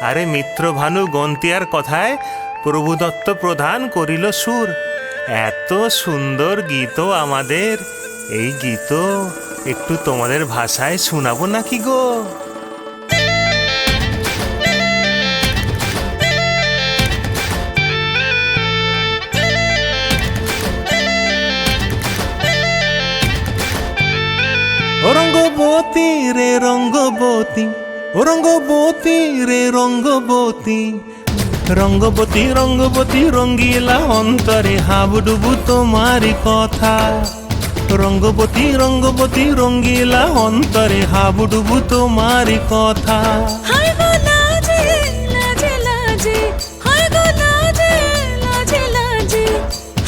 আরে মিত্রভানু গন্তিয়ার কথায় প্রভুদত্ত প্রধান করিল সুর। এত সুন্দর গীত আমাদের, এই গীত একটু তোমাদের ভাষায় শোনাবো নাকি গো? ও রঙ্গবতী রে রঙ্গবতী, ও রঙ্গবতী রে রঙ্গবতী, রঙ্গবতী রঙ্গবতী রঙ্গিলা অন্তরে হাবুডুবু তোমারি কথা। রঙ্গবতী রঙ্গবতী রঙ্গিলা অন্তরে হাবুডুবু তোমারি কথা। হায় গো লাজে লাজে লাজে, হায় গো লাজে লাজে লাজে,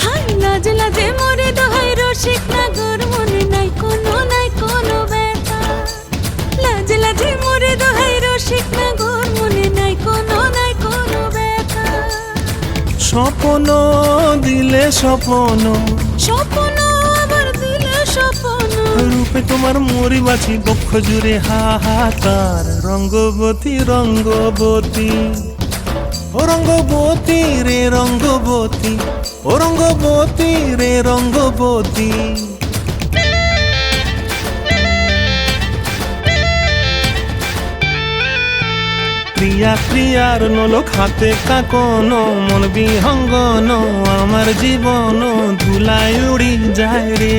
হায় লাজে লাজে মোরে দোহাই রসিক নাগর মনে নাই কোনো ব্যথা। লাজে লাজে মোরে দোহাই রসিক নাগর মনে নাই কোনো ব্যথা। স্বপ্ন দিলে স্বপ্ন, স্বপ্ন আবার দিলে স্বপ্ন, রূপে তোমার মরি বাছি বক্ষ জুড়ে হাহাকার। রঙ্গবতী রঙ্গবতী, ও রঙ্গবতী রে রঙ্গবতী, ও রঙ্গবতী রে রঙ্গবতী। প্রিয়া প্রিয়ার নলো খাতে কাকন, মন বিহঙ্গন আমার জীবন ধুলায় উড়ি যায় রে।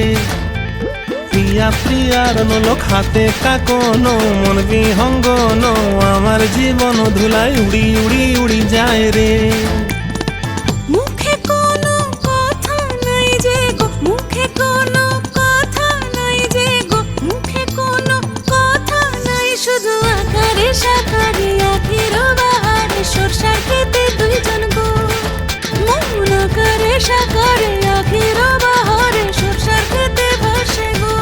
প্রিয়া প্রিয়ার নলো খাতে কাকন, মন বিহঙ্গন আমার জীবন ধুলায় উড়ি উড়ি উড়ি যায় রে। মুখে কোনো কথা নাই যে গো, মুখে কোনো কথা নাই যে গো, মুখে কোনো কথা নাই, শুধু আকারে সাকারে আখির বাহারে সরষার খেতে দুইজন গো। মন আকারে সাকারে আখির বাহারে সরষার খেতে ভাসে গো।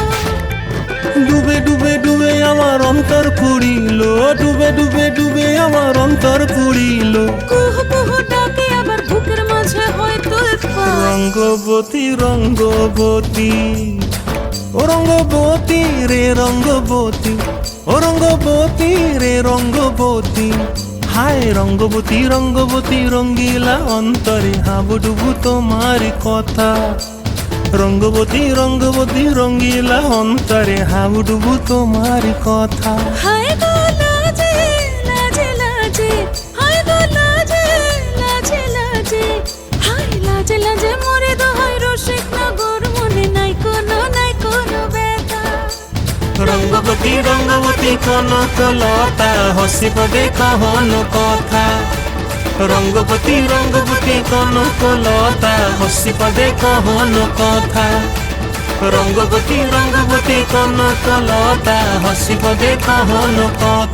ডুবে ডুবে ডুবে আমার অন্তর পুড়িল, ডুবে ডুবে ডুবে আমার অন্তর পুড়িল। কুহু কুহু ডাকে আবার বুকের মাঝে হয় তুলপাত। রঙ্গবতী রঙ্গবতী, ও রঙ্গবতী রে রঙ্গবতী, ও রঙ্গবতী রে রঙ্গবতী। হায় রঙ্গবতী রঙ্গবতী রঙ্গিলা অন্তরে হাবুডুবু তোমারি কথা। রঙ্গবতী রঙ্গবতী রঙ্গিলা অন্তরে হাবুডুবু তোমারি কথা। হায় গো লাজে লাজে লাজে, হায় গো লাজে লাজে লাজে, হায় লাজে লাজে মোরে দোহাই রসিক নগর মনে নাই কোনো ব্যথা। রঙ্গবতী রঙ্গবতী কনক লতা হসি পদে কহন কথা। রঙ্গবতী রঙ্গবতী কনক লতা হসি পদে কহন কথা। রঙ্গবতী রঙ্গবতী কনক লতা হসি পদে কহন কথা।